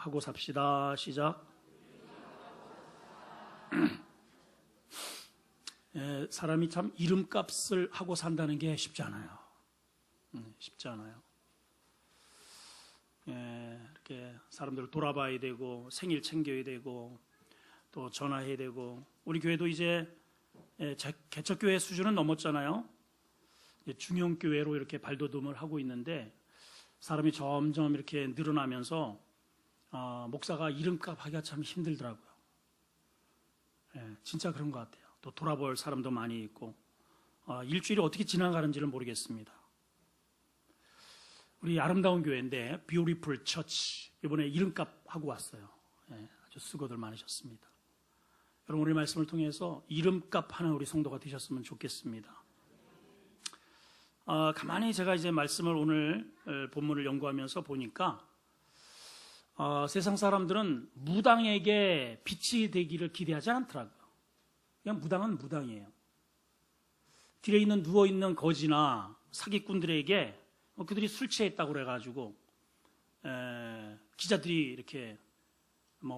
하고 삽시다. 시작. 사람이 참 이름값을 하고 산다는 게 쉽지 않아요. 쉽지 않아요. 이렇게 사람들을 돌아봐야 되고 생일 챙겨야 되고 또 전화해야 되고, 우리 교회도 이제 개척교회 수준은 넘었잖아요. 중형교회로 이렇게 발돋움을 하고 있는데 사람이 점점 이렇게 늘어나면서 목사가 이름값 하기가 참 힘들더라고요. 진짜 그런 것 같아요. 또 돌아볼 사람도 많이 있고 일주일이 어떻게 지나가는지를 모르겠습니다. 우리 아름다운 교회인데 Beautiful Church 이번에 이름값 하고 왔어요. 아주 수고들 많으셨습니다. 여러분, 우리 말씀을 통해서 이름값 하는 우리 성도가 되셨으면 좋겠습니다. 가만히 제가 이제 말씀을 오늘 본문을 연구하면서 보니까 세상 사람들은 무당에게 빛이 되기를 기대하지 않더라고요. 그냥 무당은 무당이에요. 뒤에 있는 누워있는 거지나 사기꾼들에게 그들이 술 취했다고 그래가지고 기자들이 이렇게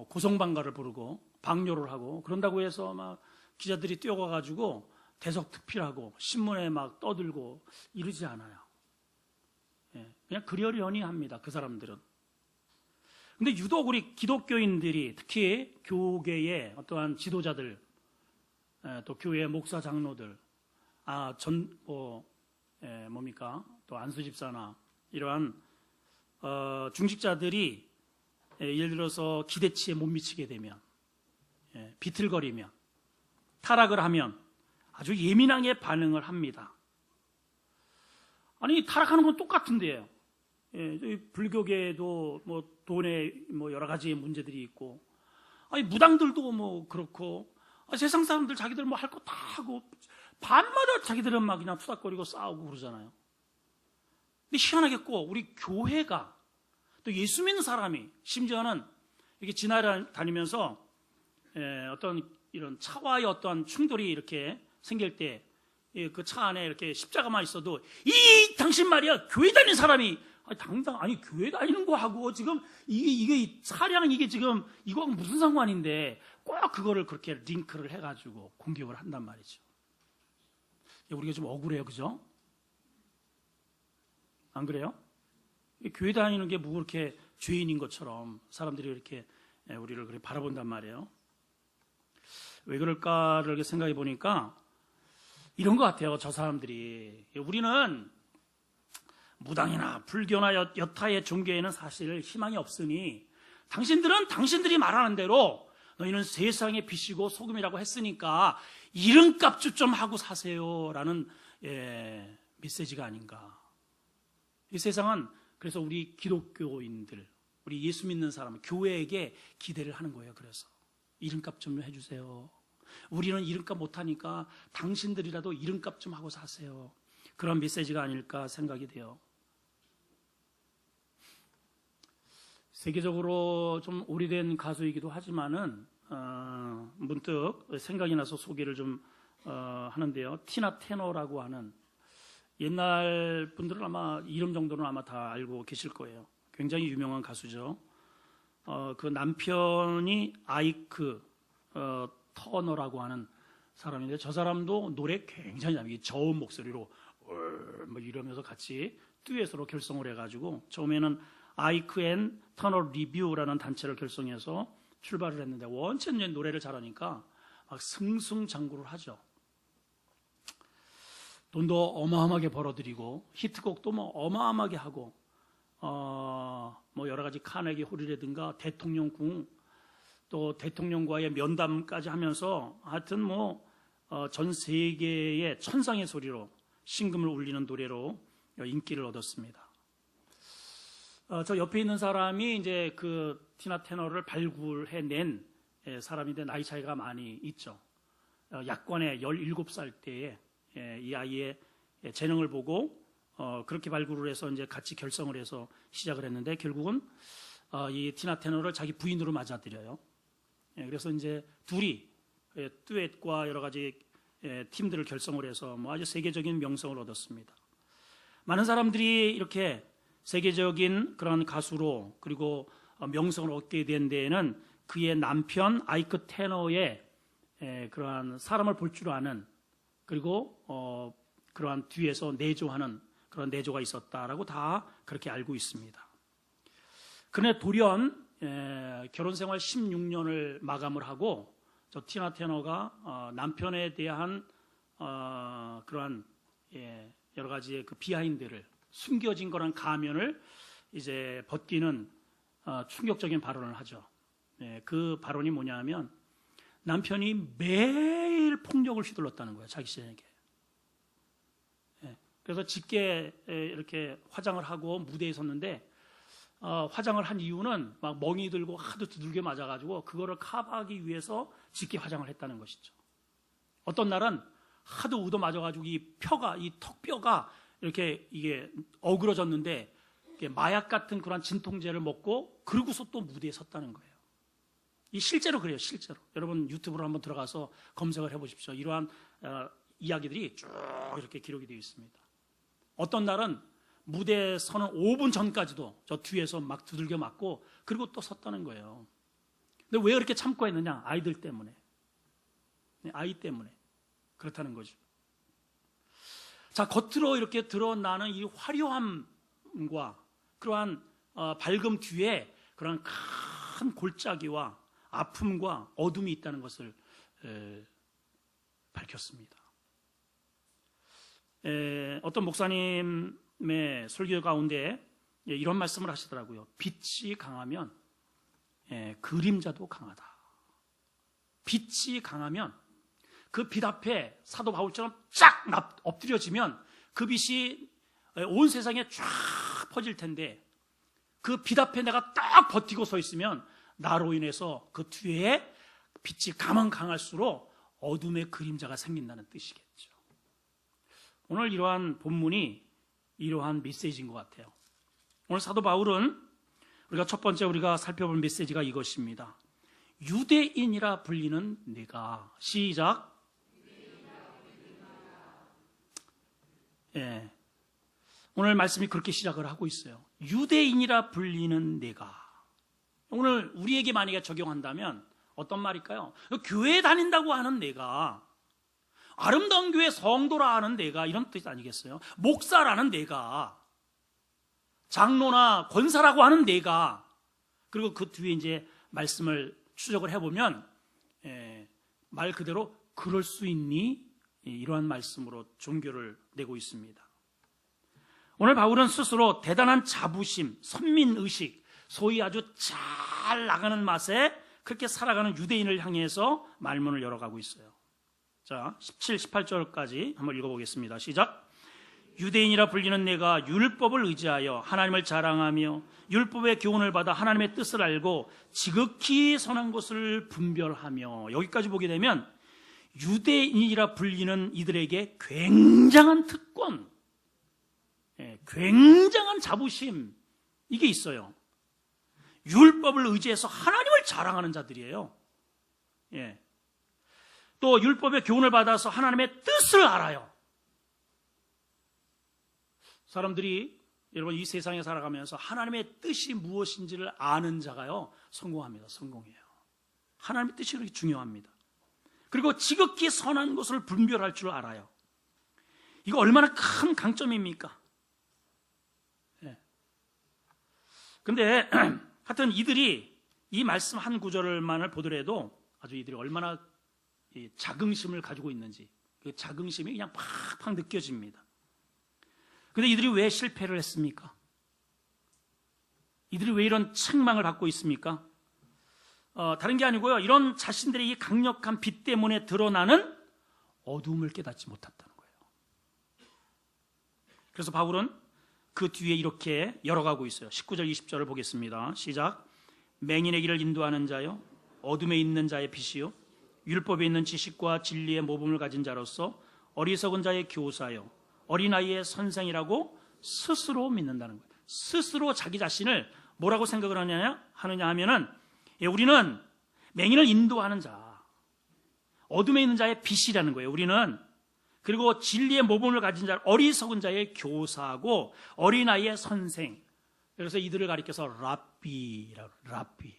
고성방가를 부르고 방뇨를 하고 그런다고 해서 막 기자들이 뛰어가가지고 대석특필하고 신문에 막 떠들고 이러지 않아요. 그냥 그러려니 합니다, 그 사람들은. 근데 유독 우리 기독교인들이, 특히 교계의 어떠한 지도자들, 또 교회 목사 장로들, 또 안수 집사나 이러한 중직자들이 예를 들어서 기대치에 못 미치게 되면, 비틀거리면, 타락을 하면 아주 예민하게 반응을 합니다. 아니, 타락하는 건 똑같은데요. 불교계도 돈에 여러 가지 문제들이 있고, 아니 무당들도 그렇고, 세상 사람들 자기들 할 거 다 하고 밤마다 자기들은 막 그냥 투닥거리고 싸우고 그러잖아요. 근데 희한하게 꼭 우리 교회가, 또 예수 믿는 사람이 심지어는 이렇게 지나다니면서 어떤 이런 차와의 어떤 충돌이 이렇게 생길 때 그 차 안에 이렇게 십자가만 있어도 당신 말이야, 교회 다니는 사람이 아니 교회 다니는 거 하고 지금 이게 차량 이게 지금 이거하고 무슨 상관인데 꼭 그거를 그렇게 링크를 해가지고 공격을 한단 말이죠. 우리가 좀 억울해요, 그죠? 안 그래요? 교회 다니는 게 뭐 그렇게 죄인인 것처럼 사람들이 이렇게 우리를 그렇게 바라본단 말이에요. 왜 그럴까를 이렇게 생각해 보니까 이런 것 같아요. 저 사람들이, 우리는 무당이나 불교나 여타의 종교에는 사실 희망이 없으니 당신들은 당신들이 말하는 대로 너희는 세상의 빛이고 소금이라고 했으니까 이름값 좀 하고 사세요 라는 메시지가 아닌가. 이 세상은 그래서 우리 기독교인들, 우리 예수 믿는 사람, 교회에게 기대를 하는 거예요. 그래서 이름값 좀 해주세요. 우리는 이름값 못하니까 당신들이라도 이름값 좀 하고 사세요. 그런 메시지가 아닐까 생각이 돼요. 세계적으로 좀 오래된 가수이기도 하지만은 문득 생각이 나서 소개를 좀 하는데요. 티나 테너라고 하는, 옛날 분들은 아마 이름 정도는 아마 다 알고 계실 거예요. 굉장히 유명한 가수죠. 그 남편이 아이크 터너라고 하는 사람인데, 저 사람도 노래 굉장히 잘해요. 저음 목소리로 이러면서 같이 듀엣으로 결성을 해가지고 처음에는 아이크 앤 터너 리뷰라는 단체를 결성해서 출발을 했는데, 원체 노래를 잘하니까 막 승승장구를 하죠. 돈도 어마어마하게 벌어들이고 히트곡도 어마어마하게 하고 여러 가지 카네기 홀이라든가 대통령궁, 또 대통령과의 면담까지 하면서 하여튼 전 세계의 천상의 소리로 신금을 울리는 노래로 인기를 얻었습니다. 저 옆에 있는 사람이 이제 그 티나 테너를 발굴해낸 사람인데 나이 차이가 많이 있죠. 약관에 17살 때에 이 아이의 재능을 보고 그렇게 발굴을 해서 이제 같이 결성을 해서 시작을 했는데, 결국은 이 티나 테너를 자기 부인으로 맞아들여요. 그래서 이제 둘이 듀엣과 여러 가지 팀들을 결성을 해서 아주 세계적인 명성을 얻었습니다. 많은 사람들이 이렇게 세계적인 그런 가수로, 그리고 명성을 얻게 된 데에는 그의 남편 아이크 테너의 그러한 사람을 볼 줄 아는, 그리고 그러한 뒤에서 내조하는 그런 내조가 있었다라고 다 그렇게 알고 있습니다. 그런데 돌연 결혼 생활 16년을 마감을 하고 저 티나 테너가 남편에 대한 그러한 여러 가지의 그 비하인드를, 숨겨진 거란 가면을 이제 벗기는 충격적인 발언을 하죠. 그 발언이 뭐냐면 남편이 매일 폭력을 휘둘렀다는 거예요, 자기 시신에게. 그래서 짙게 이렇게 화장을 하고 무대에 섰는데 화장을 한 이유는 막 멍이 들고 하도 두들겨 맞아가지고 그거를 커버하기 위해서 짙게 화장을 했다는 것이죠. 어떤 날은 하도 얻어 맞아가지고 이 턱뼈가 이렇게 이게 어그러졌는데 마약 같은 그런 진통제를 먹고 그러고서 또 무대에 섰다는 거예요. 이 실제로 그래요, 실제로. 여러분 유튜브로 한번 들어가서 검색을 해보십시오. 이러한 이야기들이 쭉 이렇게 기록이 되어 있습니다. 어떤 날은 무대에 서는 5분 전까지도 저 뒤에서 막 두들겨 맞고 그리고 또 섰다는 거예요. 근데 왜 그렇게 참고 했느냐? 아이들 때문에. 아이 때문에 그렇다는 거죠. 자, 겉으로 이렇게 드러나는 이 화려함과 그러한 밝음 뒤에 그러한 큰 골짜기와 아픔과 어둠이 있다는 것을 밝혔습니다. 어떤 목사님의 설교 가운데 이런 말씀을 하시더라고요. 빛이 강하면 그림자도 강하다. 빛이 강하면 그 빛 앞에 사도 바울처럼 쫙 엎드려지면 그 빛이 온 세상에 쫙 퍼질 텐데 그 빛 앞에 내가 딱 버티고 서 있으면 나로 인해서 그 뒤에 빛이 가면 강할수록 어둠의 그림자가 생긴다는 뜻이겠죠. 오늘 이러한 본문이 이러한 메시지인 것 같아요. 오늘 사도 바울은 우리가 첫 번째 우리가 살펴볼 메시지가 이것입니다. 유대인이라 불리는 내가, 시작. 오늘 말씀이 그렇게 시작을 하고 있어요. 유대인이라 불리는 내가. 오늘 우리에게 만약에 적용한다면 어떤 말일까요? 교회 다닌다고 하는 내가, 아름다운 교회 성도라 하는 내가, 이런 뜻 아니겠어요? 목사라는 내가, 장로나 권사라고 하는 내가, 그리고 그 뒤에 이제 말씀을 추적을 해보면 말 그대로 그럴 수 있니? 이러한 말씀으로 종교를 내고 있습니다. 오늘 바울은 스스로 대단한 자부심, 선민의식, 소위 아주 잘 나가는 맛에 그렇게 살아가는 유대인을 향해서 말문을 열어가고 있어요. 자, 17, 18절까지 한번 읽어보겠습니다. 시작. 유대인이라 불리는 내가 율법을 의지하여 하나님을 자랑하며 율법의 교훈을 받아 하나님의 뜻을 알고 지극히 선한 것을 분별하며, 여기까지 보게 되면 유대인이라 불리는 이들에게 굉장한 특권, 굉장한 자부심, 이게 있어요. 율법을 의지해서 하나님을 자랑하는 자들이에요. 또 율법의 교훈을 받아서 하나님의 뜻을 알아요. 사람들이, 여러분, 이 세상에 살아가면서 하나님의 뜻이 무엇인지를 아는 자가요, 성공합니다. 성공해요. 하나님의 뜻이 그렇게 중요합니다. 그리고 지극히 선한 것을 분별할 줄 알아요. 이거 얼마나 큰 강점입니까? 근데 하여튼 이들이 이 말씀 한 구절만을 보더라도 아주 이들이 얼마나 자긍심을 가지고 있는지, 그 자긍심이 그냥 팍팍 느껴집니다. 근데 이들이 왜 실패를 했습니까? 이들이 왜 이런 책망을 받고 있습니까? 다른 게 아니고요, 이런 자신들의 이 강력한 빛 때문에 드러나는 어둠을 깨닫지 못했다는 거예요. 그래서 바울은 그 뒤에 이렇게 열어가고 있어요. 19절 20절을 보겠습니다. 시작. 맹인의 길을 인도하는 자요, 어둠에 있는 자의 빛이요, 율법에 있는 지식과 진리의 모범을 가진 자로서 어리석은 자의 교사요, 어린아이의 선생이라고 스스로 믿는다는 거예요. 스스로 자기 자신을 뭐라고 생각을 하느냐 하면은, 우리는 맹인을 인도하는 자, 어둠에 있는 자의 빛이라는 거예요. 우리는. 그리고 진리의 모범을 가진 자, 어리석은 자의 교사하고 어린아이의 선생. 그래서 이들을 가리켜서 랍비.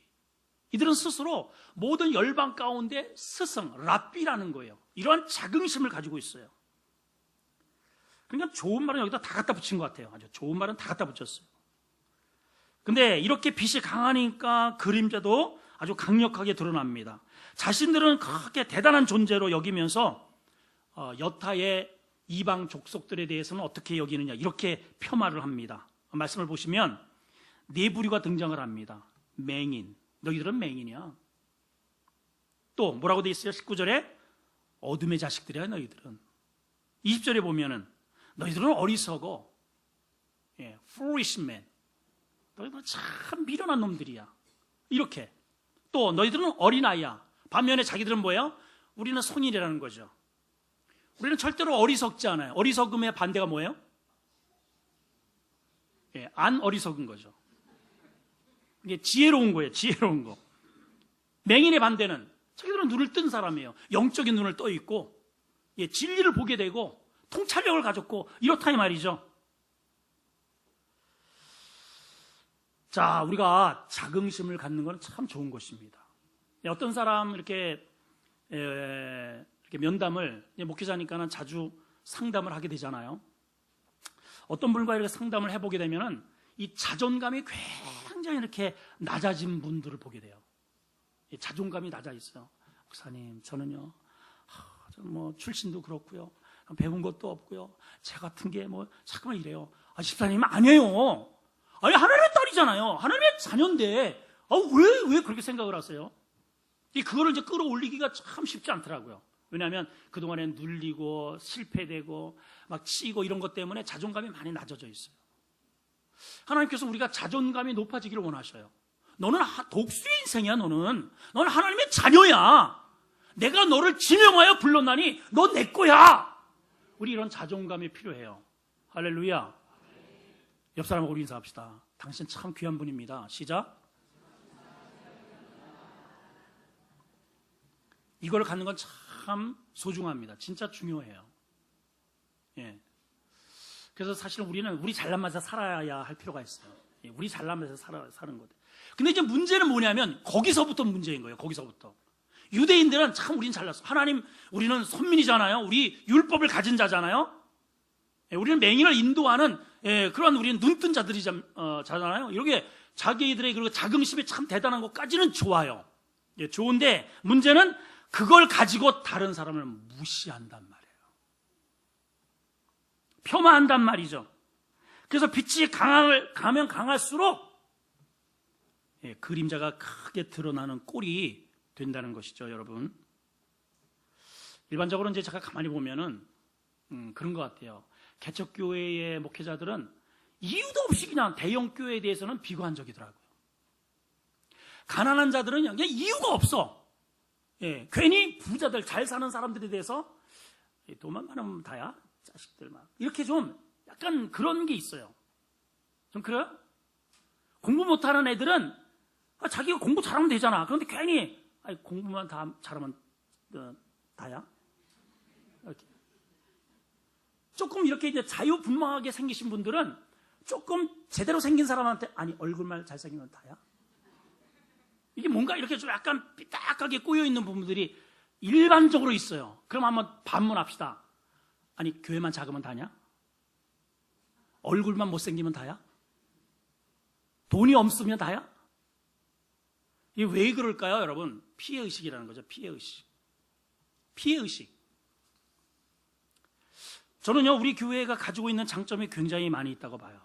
이들은 스스로 모든 열방 가운데 스승, 랍비라는 거예요. 이러한 자긍심을 가지고 있어요. 그러니까 좋은 말은 여기다 다 갖다 붙인 것 같아요. 아주 좋은 말은 다 갖다 붙였어요. 근데 이렇게 빛이 강하니까 그림자도 아주 강력하게 드러납니다. 자신들은 그렇게 대단한 존재로 여기면서 여타의 이방 족속들에 대해서는 어떻게 여기느냐, 이렇게 폄하를 합니다. 말씀을 보시면 네 부류가 등장을 합니다. 맹인, 너희들은 맹인이야. 또 뭐라고 돼 있어요? 19절에 어둠의 자식들이야 너희들은. 20절에 보면은 너희들은 어리석어, foolish man, 너희들은 참 미련한 놈들이야. 이렇게. 또 너희들은 어린아이야. 반면에 자기들은 뭐예요? 우리는 성인이라는 거죠. 우리는 절대로 어리석지 않아요. 어리석음의 반대가 뭐예요? 안 어리석은 거죠. 이게 지혜로운 거예요. 지혜로운 거. 맹인의 반대는 자기들은 눈을 뜬 사람이에요. 영적인 눈을 떠 있고, 진리를 보게 되고 통찰력을 가졌고 이렇다 이 말이죠. 자, 우리가 자긍심을 갖는 건 참 좋은 것입니다. 어떤 사람 이렇게 면담을, 목회자니까는 자주 상담을 하게 되잖아요. 어떤 분과 이렇게 상담을 해보게 되면은 이 자존감이 굉장히 이렇게 낮아진 분들을 보게 돼요. 이 자존감이 낮아 있어요. 목사님, 저는요, 저는 뭐 출신도 그렇고요, 배운 것도 없고요, 제 같은 게 뭐 잠깐만 이래요. 집사님 아니에요. 아니 하나님의 딸이잖아요. 하나님의 자녀인데 왜 그렇게 생각을 하세요? 그거를 이제 끌어올리기가 참 쉽지 않더라고요. 왜냐하면 그동안에 눌리고 실패되고 막 치고 이런 것 때문에 자존감이 많이 낮아져 있어요. 하나님께서 우리가 자존감이 높아지기를 원하셔요. 너는 독수의 인생이야. 너는 하나님의 자녀야. 내가 너를 지명하여 불렀나니 너 내 거야. 우리 이런 자존감이 필요해요. 할렐루야. 옆 사람하고 우리 인사합시다. 당신 참 귀한 분입니다. 시작. 이걸 갖는 건 참 소중합니다. 진짜 중요해요. 그래서 사실 우리는 우리 잘난 맛에 살아야 할 필요가 있어요. 우리 잘난 맛에 사는 거예요. 근데 이제 문제는 뭐냐면 거기서부터 문제인 거예요. 거기서부터. 유대인들은 참 우리는 잘났어. 하나님, 우리는 선민이잖아요. 우리 율법을 가진 자잖아요. 우리는 맹인을 인도하는 그런 우리는 눈뜬 자들이잖아요. 이렇게 자기들의 그리고 자긍심이 참 대단한 것까지는 좋아요. 좋은데 문제는 그걸 가지고 다른 사람을 무시한단 말이에요. 폄하한단 말이죠. 그래서 빛이 가면 강할수록 그림자가 크게 드러나는 꼴이 된다는 것이죠, 여러분. 일반적으로 이제 제가 가만히 보면은 그런 것 같아요. 개척교회의 목회자들은 이유도 없이 그냥 대형 교회에 대해서는 비관적이더라고요. 가난한 자들은 그냥 이유가 없어. 괜히 부자들, 잘 사는 사람들에 대해서 돈만 많으면 다야, 자식들 막 이렇게 좀 약간 그런 게 있어요. 좀 그래요? 공부 못하는 애들은 자기가 공부 잘하면 되잖아. 그런데 괜히 공부만 다 잘하면 다야? 이렇게. 조금 이렇게 이제 자유분방하게 생기신 분들은 조금 제대로 생긴 사람한테 얼굴만 잘생기면 다야? 이게 뭔가 이렇게 좀 약간 삐딱하게 꼬여있는 부분들이 일반적으로 있어요. 그럼 한번 반문합시다. 교회만 작으면 다냐? 얼굴만 못생기면 다야? 돈이 없으면 다야? 이게 왜 그럴까요, 여러분? 피해의식이라는 거죠. 피해의식. 저는요, 우리 교회가 가지고 있는 장점이 굉장히 많이 있다고 봐요.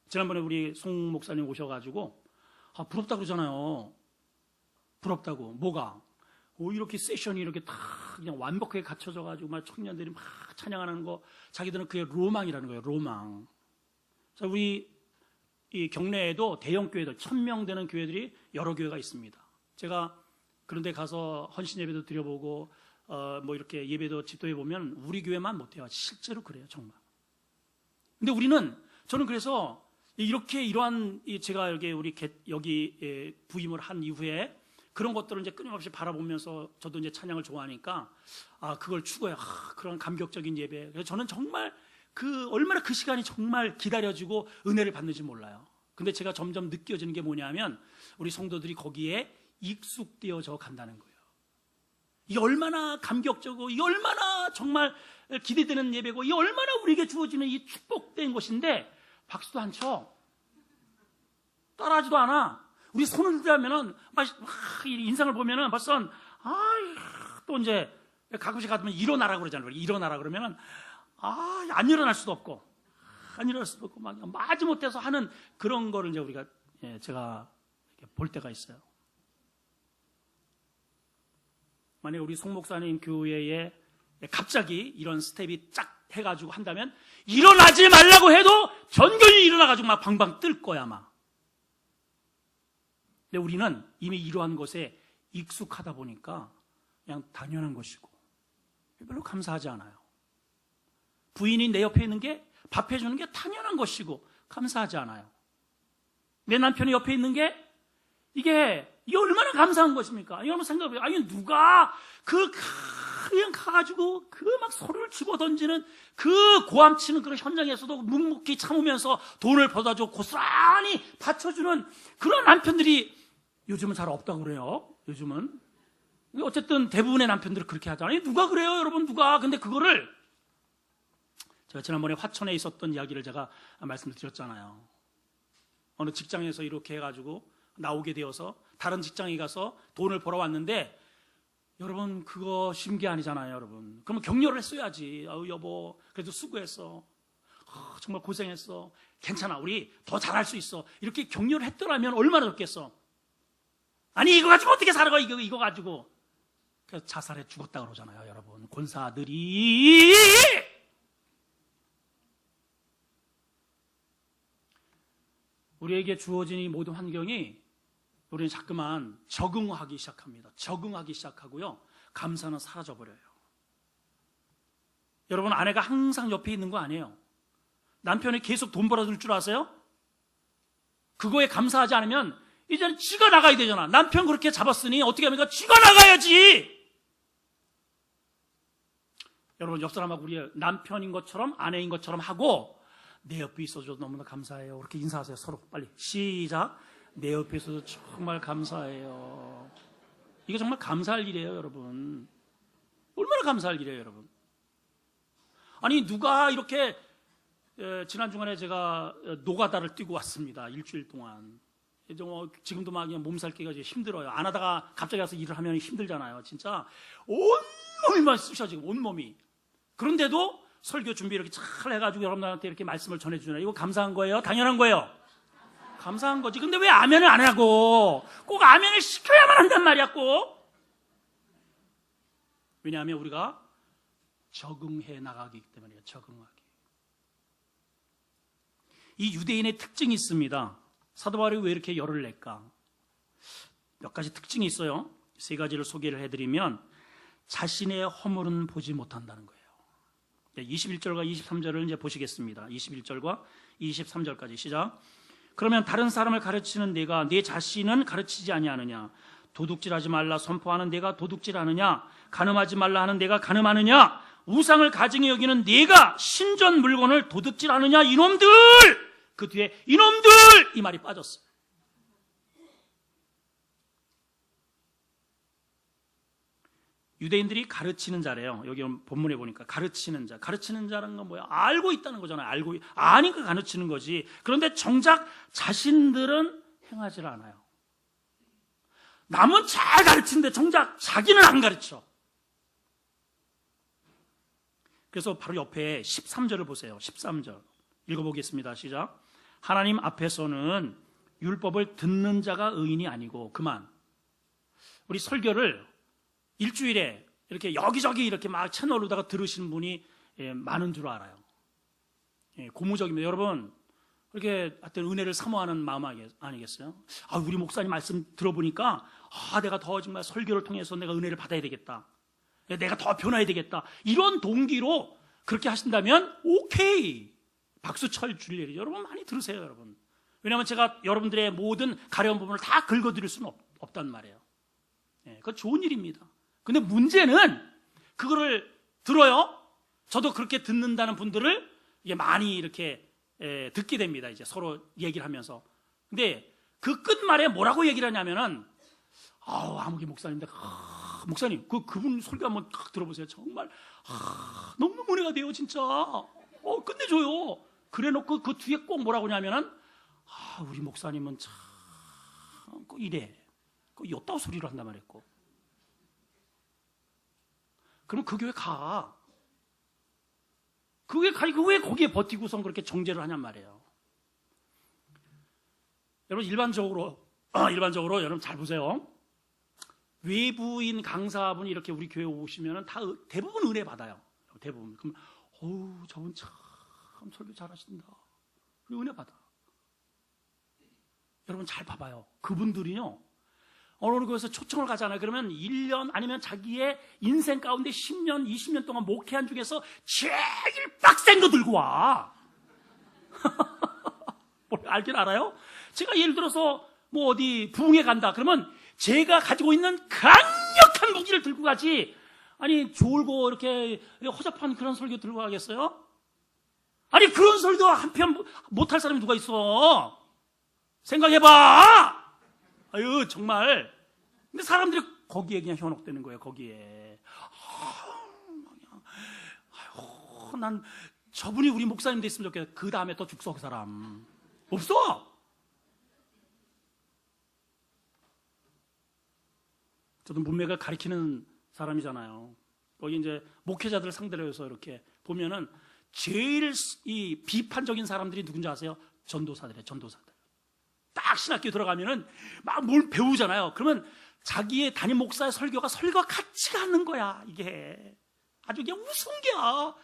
지난번에 우리 송 목사님 오셔가지고 부럽다 그러잖아요. 부럽다고. 뭐가? 이렇게 세션이 이렇게 다 그냥 완벽하게 갖춰져가지고 막 청년들이 막 찬양하는 거, 자기들은 그게 로망이라는 거예요. 로망. 자, 우리 이 경내에도 대형 교회들 1000명 되는 교회들이 여러 교회가 있습니다. 제가 그런데 가서 헌신 예배도 드려보고 뭐 이렇게 예배도 집도해 보면 우리 교회만 못해요. 실제로 그래요, 정말. 근데 저는 그래서 이러한 제가 여기 부임을 한 이후에 그런 것들을 이제 끊임없이 바라보면서 저도 이제 찬양을 좋아하니까 그걸 추구해요. 그런 감격적인 예배. 그래서 저는 정말 얼마나 그 시간이 정말 기다려지고 은혜를 받는지 몰라요. 근데 제가 점점 느껴지는 게 뭐냐면 우리 성도들이 거기에 익숙되어져 간다는 거예요. 이게 얼마나 감격적이고 이게 얼마나 정말 기대되는 예배고 이게 얼마나 우리에게 주어지는 이 축복된 것인데 박수도 안 쳐. 따라하지도 않아. 우리 손을 들면은 막 인상을 보면은 벌써 또 이제 가끔씩 가면 일어나라 그러잖아요. 일어나라 그러면은 안 일어날 수도 없고 안 일어날 수도 없고 막 마지못해서 하는 그런 거를 이제 우리가 제가 볼 때가 있어요. 만약 우리 송 목사님 교회에 갑자기 이런 스텝이 쫙 해가지고 한다면 일어나지 말라고 해도 전교이 일어나가지고 막 방방 뜰 거야 아마. 근데 우리는 이미 이러한 것에 익숙하다 보니까 그냥 당연한 것이고 별로 감사하지 않아요. 부인이 내 옆에 있는 게 밥 해주는 게 당연한 것이고 감사하지 않아요. 내 남편이 옆에 있는 게 이게 얼마나 감사한 것입니까? 여러분 생각해보세요. 아니 누가 그냥 가가지고 그 막 소리를 집어던지는 그 고함치는 그런 현장에서도 묵묵히 참으면서 돈을 벌어다주고 고스란히 받쳐주는 그런 남편들이 요즘은 잘 없다고 그래요. 요즘은 어쨌든 대부분의 남편들은 그렇게 하잖아요. 누가 그래요 여러분 누가. 근데 그거를 제가 지난번에 화천에 있었던 이야기를 제가 말씀을 드렸잖아요. 어느 직장에서 이렇게 해가지고 나오게 되어서 다른 직장에 가서 돈을 벌어왔는데 여러분 그거 쉬운 게 아니잖아요 여러분. 그러면 격려를 했어야지. 여보 그래도 수고했어. 정말 고생했어. 괜찮아 우리 더 잘할 수 있어. 이렇게 격려를 했더라면 얼마나 좋겠어. 아니 이거 가지고 어떻게 살아가 이거 가지고. 그래서 자살해 죽었다 그러잖아요 여러분. 권사들이. 우리에게 주어진 이 모든 환경이 우리는 자꾸만 적응하기 시작합니다. 적응하기 시작하고요. 감사는 사라져버려요. 여러분 아내가 항상 옆에 있는 거 아니에요. 남편이 계속 돈 벌어줄 줄 아세요? 그거에 감사하지 않으면 이제는 쥐가 나가야 되잖아. 남편 그렇게 잡았으니 어떻게 합니까? 쥐가 나가야지. 여러분 옆 사람하고 우리 남편인 것처럼 아내인 것처럼 하고 내 옆에 있어줘서 너무나 감사해요. 그렇게 인사하세요. 서로 빨리. 시작. 내 옆에 있어서 정말 감사해요. 이게 정말 감사할 일이에요 여러분. 얼마나 감사할 일이에요 여러분. 아니 누가 이렇게 지난 주간에 제가 노가다를 뛰고 왔습니다. 일주일 동안. 지금도 막 그냥 몸살기가 힘들어요. 안 하다가 갑자기 가서 일을 하면 힘들잖아요. 진짜 온몸이 막 쑤셔지고 온몸이. 그런데도 설교 준비 이렇게 잘 해가지고 여러분들한테 이렇게 말씀을 전해주잖아요. 이거 감사한 거예요? 당연한 거예요? 감사한 거지. 근데 왜 아멘을 안 하고 꼭 아멘을 시켜야만 한단 말이야 꼭. 왜냐하면 우리가 적응해 나가기 때문이에요. 적응하기. 이 유대인의 특징이 있습니다. 사도 바울이 왜 이렇게 열을 낼까? 몇 가지 특징이 있어요. 세 가지를 소개를 해드리면 자신의 허물은 보지 못한다는 거예요. 21절과 23절을 이제 보시겠습니다. 21절과 23절까지 시작. 그러면 다른 사람을 가르치는 내가 내 자신은 가르치지 아니하느냐? 도둑질하지 말라 선포하는 내가 도둑질하느냐? 간음하지 말라 하는 내가 간음하느냐? 우상을 가증히 여기는 내가 신전 물건을 도둑질하느냐? 이놈들! 그 뒤에 이놈들! 이 말이 빠졌어요. 유대인들이 가르치는 자래요. 여기 본문에 보니까 가르치는 자. 가르치는 자라는 건 뭐야? 알고 있다는 거잖아요. 아니까 가르치는 거지. 그런데 정작 자신들은 행하지 않아요. 남은 잘 가르치는데 정작 자기는 안 가르쳐. 그래서 바로 옆에 13절을 보세요. 13절 읽어보겠습니다. 시작. 하나님 앞에서는 율법을 듣는 자가 의인이 아니고 그만. 우리 설교를 일주일에 이렇게 여기저기 이렇게 막 채널로다가 들으시는 분이 많은 줄 알아요. 고무적입니다. 여러분 그렇게 하여튼 은혜를 사모하는 마음 아니겠어요? 우리 목사님 말씀 들어보니까 내가 더 정말 설교를 통해서 내가 은혜를 받아야 되겠다. 내가 더 변화해야 되겠다. 이런 동기로 그렇게 하신다면 오케이. 박수 칠 일이죠. 여러분 많이 들으세요 여러분. 왜냐하면 제가 여러분들의 모든 가려운 부분을 다 긁어드릴 수는 없단 말이에요. 그건 좋은 일입니다. 근데 문제는 그거를 들어요. 저도 그렇게 듣는다는 분들을 이게 많이 이렇게 듣게 됩니다. 이제 서로 얘기를 하면서 근데 그 끝말에 뭐라고 얘기를 하냐면은, 아무개 목사님인데, 목사님, 그분 설교 한번 들어보세요. 정말, 너무너무 은혜가 돼요, 진짜. 끝내줘요. 그래 놓고 그 뒤에 꼭 뭐라고 하냐면은, 우리 목사님은 참, 이래. 요따구 소리를 한단 말이었고. 그럼 그 교회 가. 그 교회 가니까 왜 거기에 버티고선 그렇게 정죄를 하냔 말이에요. 여러분, 일반적으로 여러분 잘 보세요. 외부인 강사분이 이렇게 우리 교회 오시면은 다 대부분 은혜 받아요. 대부분. 그럼, 저분 참 설교 잘하신다. 그리고 은혜 받아. 여러분 잘 봐봐요. 그분들이요, 어느 곳에서 초청을 가잖아요. 그러면 1년 아니면 자기의 인생 가운데 10년, 20년 동안 목회한 중에서 제일 빡센 거 들고 와. 알긴 알아요? 제가 예를 들어서 뭐 어디 부흥회 간다 그러면 제가 가지고 있는 강력한 무기를 들고 가지, 아니 졸고 이렇게 허접한 그런 설교 들고 가겠어요? 아니 그런 설교 한편 못할 사람이 누가 있어? 생각해봐. 아유 정말. 근데 사람들이 거기에 그냥 현혹되는 거예요. 거기에. 난 저분이 우리 목사님 됐으면 좋겠다. 그 다음에 또 죽소 그 사람. 없어. 저도 문맥을 가리키는 사람이잖아요. 거기 이제 목회자들 상대로 해서 이렇게 보면은 제일 이 비판적인 사람들이 누군지 아세요? 전도사들이에요. 전도사들. 딱 신학교 들어가면은 막 뭘 배우잖아요. 그러면 자기의 담임 목사의 설교가 같지가 않는 거야. 이게 아주 그냥 우스운게야.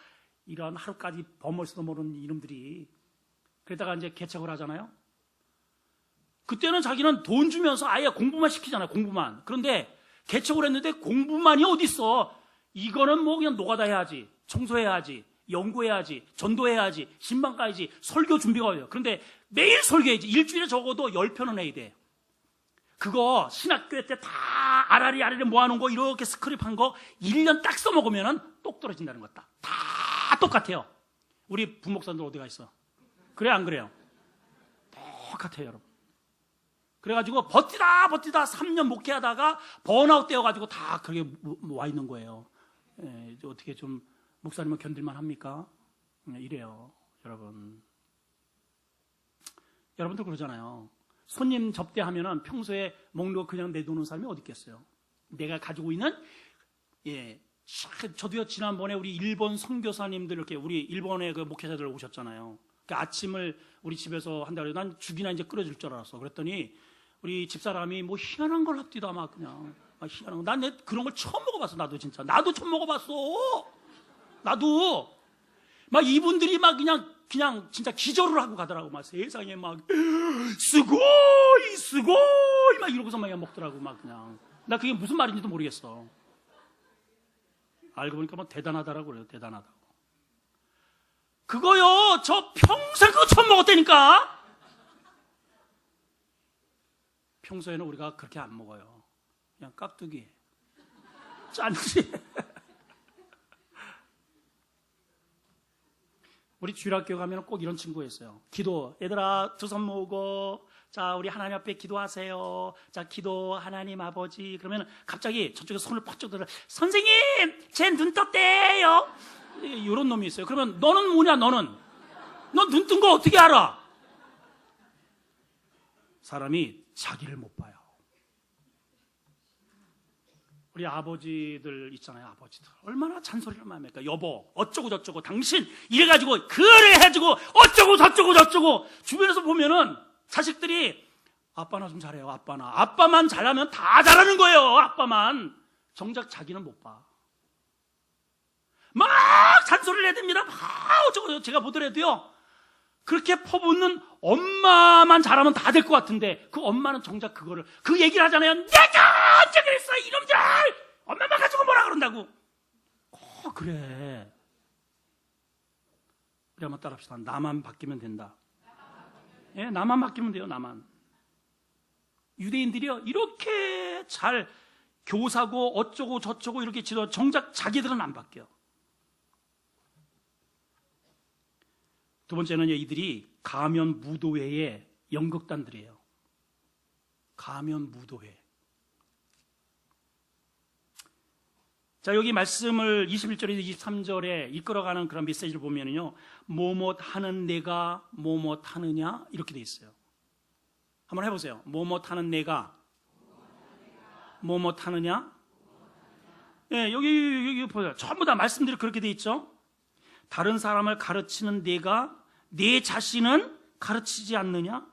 이런 하루까지 버물지도 모르는 이놈들이. 그러다가 이제 개척을 하잖아요. 그때는 자기는 돈 주면서 아예 공부만 시키잖아요. 공부만. 그런데 개척을 했는데 공부만이 어디 있어? 이거는 뭐 그냥 노가다 해야지, 청소해야지, 연구해야지, 전도해야지, 신방 가야지, 설교 준비가 어려요. 그런데 매일 설교해야지. 일주일에 적어도 10편은 해야 돼. 그거 신학교회 때 다 아라리 모아놓은 거 이렇게 스크립한 거 1년 딱 써먹으면 똑 떨어진다는 것 다 똑같아요. 우리 부목사님들 어디 가 있어? 그래 안 그래요? 똑같아요 여러분. 그래가지고 버티다 3년 목회하다가 번아웃 되어가지고 다 그렇게 와 있는 거예요. 어떻게 좀 목사님은 견딜만 합니까? 이래요 여러분. 여러분들 그러잖아요. 손님 접대하면은 평소에 먹는 거 그냥 내두는 사람이 어디 있겠어요? 내가 가지고 있는, 저도요 지난번에 우리 일본 선교사님들 이렇게 우리 일본의 그 목회자들 오셨잖아요. 그 아침을 우리 집에서 한다고 해서 난 죽이나 이제 끓여줄 줄 알았어. 그랬더니 우리 집사람이 뭐 희한한 걸 합디다 막 그냥 희한한 거. 난 그런 걸 처음 먹어봤어. 나도 진짜 나도 처음 먹어봤어. 나도 막 이분들이 막 그냥 진짜 기절을 하고 가더라고. 막 세상에 막 스고이 막 이러고서 막 먹더라고. 막 그냥 나 그게 무슨 말인지도 모르겠어. 알고 보니까 뭐 대단하다라고 그래요. 대단하다고. 그거요 저 평생 그거 처음 먹었다니까. 평소에는 우리가 그렇게 안 먹어요. 그냥 깍두기 짠지. 우리 주일학교 가면 꼭 이런 친구가 있어요. 기도, 얘들아 두 손 모으고 자 우리 하나님 앞에 기도하세요. 자 기도 하나님 아버지. 그러면 갑자기 저쪽에 손을 퍽쩍 들어, 선생님 제 눈 떴대요. 이런 놈이 있어요. 그러면 너는 뭐냐? 넌 눈 뜬 거 어떻게 알아? 사람이 자기를 못 봐요. 우리 아버지들 있잖아요. 아버지들 얼마나 잔소리를 많이 합니까? 여보 어쩌고 저쩌고 당신 이래가지고 그래 해가지고 어쩌고 저쩌고 주변에서 보면은 자식들이 아빠나 좀 잘해요. 아빠만 잘하면 다 잘하는 거예요. 아빠만. 정작 자기는 못 봐. 막 잔소리를 해야 됩니다. 막 어쩌고 제가 보더라도요 그렇게 퍼붓는 엄마만 잘하면 다 될 것 같은데 그 엄마는 정작 그 얘기를 하잖아요. 내가 언제 그랬어 이놈들 엄마만 가지고 뭐라 그런다고. 그래. 우리 한번 따라합시다. 나만 바뀌면 된다. 나만 바뀌면 돼요. 나만. 유대인들이요 이렇게 잘 교사고 어쩌고 저쩌고 이렇게 지도 정작 자기들은 안 바뀌어. 두 번째는 이들이 가면 무도회의 연극단들이에요. 가면 무도회. 자, 여기 말씀을 21절에서 23절에 이끌어가는 그런 메시지를 보면요, 뭐뭇 하는 내가 뭐뭇 하느냐 이렇게 돼 있어요. 한번 해보세요. 뭐뭇 하는 내가 뭐뭇 하느냐. 예, 여기 보세요. 전부 다 말씀들이 그렇게 돼 있죠. 다른 사람을 가르치는 내가 내 자신은 가르치지 않느냐?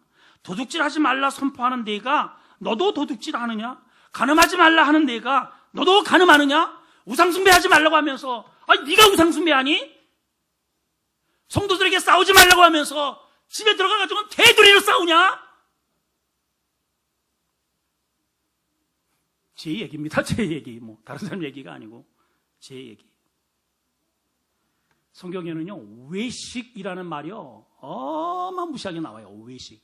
도둑질하지 말라 선포하는 내가 너도 도둑질하느냐? 간음하지 말라 하는 내가 너도 간음하느냐? 우상숭배하지 말라고 하면서 아니 네가 우상숭배하니? 성도들에게 싸우지 말라고 하면서 집에 들어가가지고 테두리로 싸우냐? 제 얘기입니다. 제 얘기. 뭐 다른 사람 얘기가 아니고 제 얘기. 성경에는요, 외식이라는 말이요, 어마무시하게 나와요. 외식.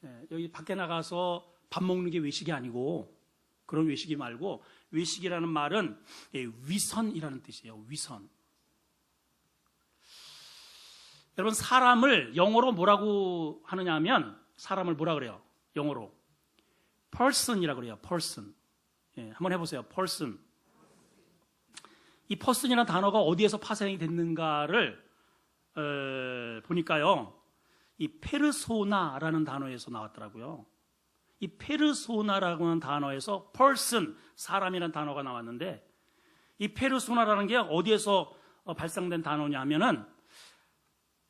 예, 여기 밖에 나가서 밥 먹는 게 외식이 아니고, 그런 외식이 말고, 외식이라는 말은 위선이라는 뜻이에요. 위선. 여러분, 사람을 영어로 뭐라고 하느냐 하면, 사람을 뭐라 그래요? 영어로 person이라고 그래요. person. 예, 한번 해보세요. person. 이 person이라는 단어가 어디에서 파생이 됐는가를 보니까요, 이 페르소나라는 단어에서 나왔더라고요. 이 페르소나라고 하는 단어에서 person, 사람이라는 단어가 나왔는데, 이 페르소나라는 게 어디에서 발상된 단어냐 하면은,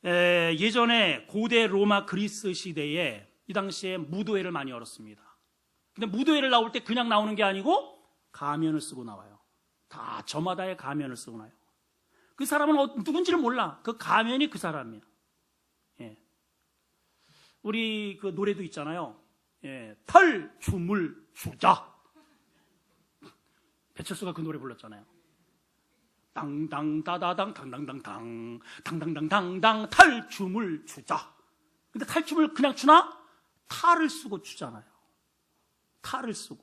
예전에 고대 로마 그리스 시대에 이 당시에 무도회를 많이 열었습니다. 근데 무도회를 나올 때 그냥 나오는 게 아니고 가면을 쓰고 나와요. 다 저마다의 가면을 쓰고 나요. 그 사람은 누군지를 몰라. 그 가면이 그 사람이야. 예. 우리 그 노래도 있잖아요. 예. 탈춤을 추자. 배철수가 그 노래 불렀잖아요. 당당다다당 당당당당 당당당당당 탈춤을 추자. 근데 탈춤을 그냥 추나? 탈을 쓰고 추잖아요. 탈을 쓰고.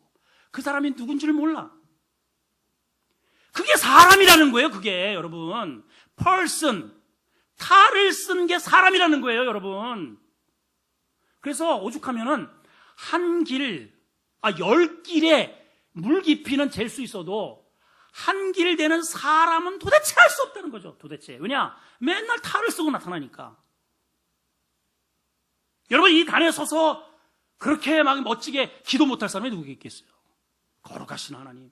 그 사람이 누군지를 몰라. 그게 사람이라는 거예요. 그게 여러분, person, 탈을 쓴 게 사람이라는 거예요. 여러분. 그래서 오죽하면은 한 길, 10길에 물 깊이는 잴 수 있어도 한 길 되는 사람은 도대체 할 수 없다는 거죠. 도대체. 왜냐? 맨날 탈을 쓰고 나타나니까. 여러분, 이 단에 서서 그렇게 막 멋지게 기도 못할 사람이 누구 있겠어요? 거룩하신 하나님,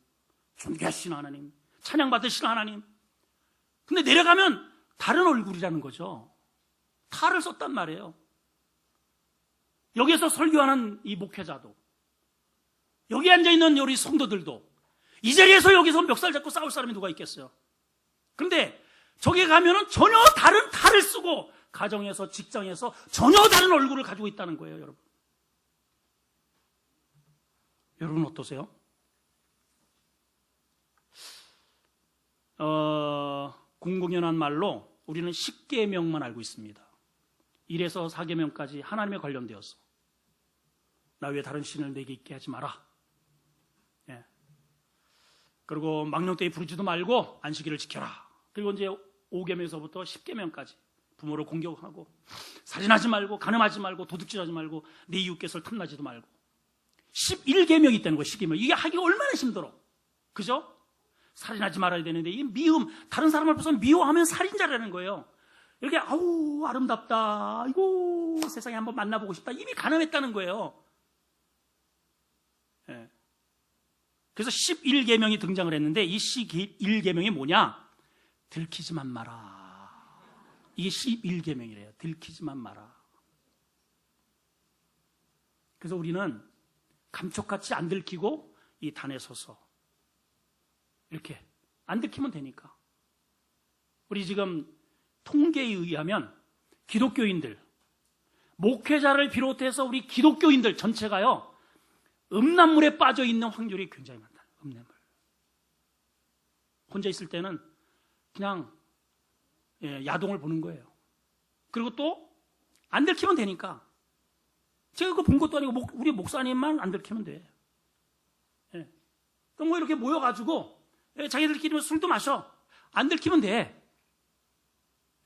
존귀하신 하나님, 찬양받으신 하나님. 근데 내려가면 다른 얼굴이라는 거죠. 탈을 썼단 말이에요. 여기에서 설교하는 이 목회자도, 여기 앉아있는 우리 성도들도 이 자리에서 여기서 멱살 잡고 싸울 사람이 누가 있겠어요? 그런데 저기 가면은 전혀 다른 탈을 쓰고 가정에서, 직장에서 전혀 다른 얼굴을 가지고 있다는 거예요. 여러분. 여러분 어떠세요? 공공연한 말로 우리는 10계명만 알고 있습니다. 1에서 4계명까지 하나님에 관련되어서 나 외에 다른 신을 내게 있게 하지 마라. 예. 그리고 망령되이 부르지도 말고 안식일을 지켜라. 그리고 이제 5계명에서부터 10계명까지 부모를 공격하고 살인하지 말고 간음하지 말고 도둑질하지 말고 내 이웃 것을 탐나지도 말고 11계명이 있다는 거예요. 11계명. 이게 하기가 얼마나 힘들어. 그죠? 살인하지 말아야 되는데 이 미움, 다른 사람을 보면 미워하면 살인자라는 거예요. 이렇게 아우 아름답다, 아이고 세상에 한번 만나보고 싶다, 이미 가늠했다는 거예요. 예. 그래서 11계명이 등장을 했는데 이 11계명이 뭐냐? 들키지만 마라. 이게 11계명이래요. 들키지만 마라. 그래서 우리는 감쪽같이 안 들키고 이 단에 서서 이렇게 안 들키면 되니까. 우리 지금 통계에 의하면 기독교인들, 목회자를 비롯해서 우리 기독교인들 전체가요, 음란물에 빠져 있는 확률이 굉장히 많다. 음란물. 혼자 있을 때는 그냥 야동을 보는 거예요. 그리고 또 안 들키면 되니까. 제가 그거 본 것도 아니고 우리 목사님만 안 들키면 돼. 예. 또 뭐 이렇게 모여가지고 자기들끼리 술도 마셔. 안 들키면 돼.